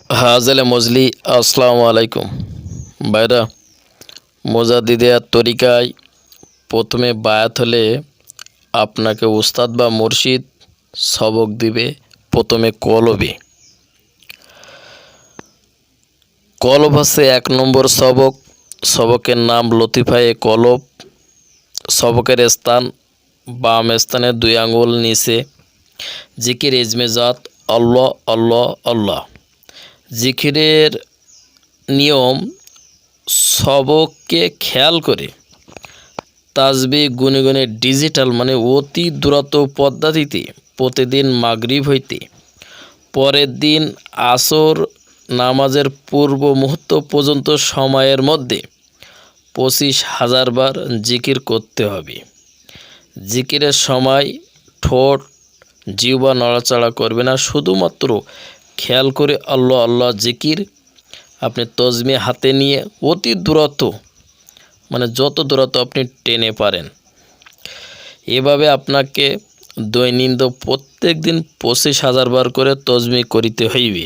হাজেলে মজলি আসসালামু আলাইকুম ভাইরা। মোজাদ্দিদের তরিকায় প্রথমে বায়াত হলে আপনাকে উস্তাদ বা মুর্শিদ সবক দিবে। প্রথমে কলবে কলব হচ্ছে 1 নম্বর সবক। সবকের নাম লতিফায়ে কলব। সবকের স্থান বাম স্থানে 2 আঙ্গুল নিচে। জিকির ইজমেজাত আল্লাহ আল্লাহ আল্লাহ। জিকিরের নিয়ম সবককে খেয়াল করে তাসবিহ গুনে গুনে ডিজিটাল মানে অতি দ্রুত পদ্ধতিতে প্রতিদিন মাগরিব হইতে পরের দিন আসর নামাজের পূর্ব মুহূর্ত পর্যন্ত সময়ের মধ্যে 25,000 বার জিকির করতে হবে। জিকিরের সময় ঠোঁট জিহ্বা নড়াচড়া করবে না, শুধুমাত্র খেয়াল করে আল্লাহ আল্লাহ জিকির। আপনি তসবিহ হাতে নিয়ে অতি দ্রুত মানে যত দ্রুত আপনি টেনে পারেন এভাবে আপনাকে দৈনন্দিন প্রত্যেক দিন 25,000 বার করে তসবিহ করিতে হইবে।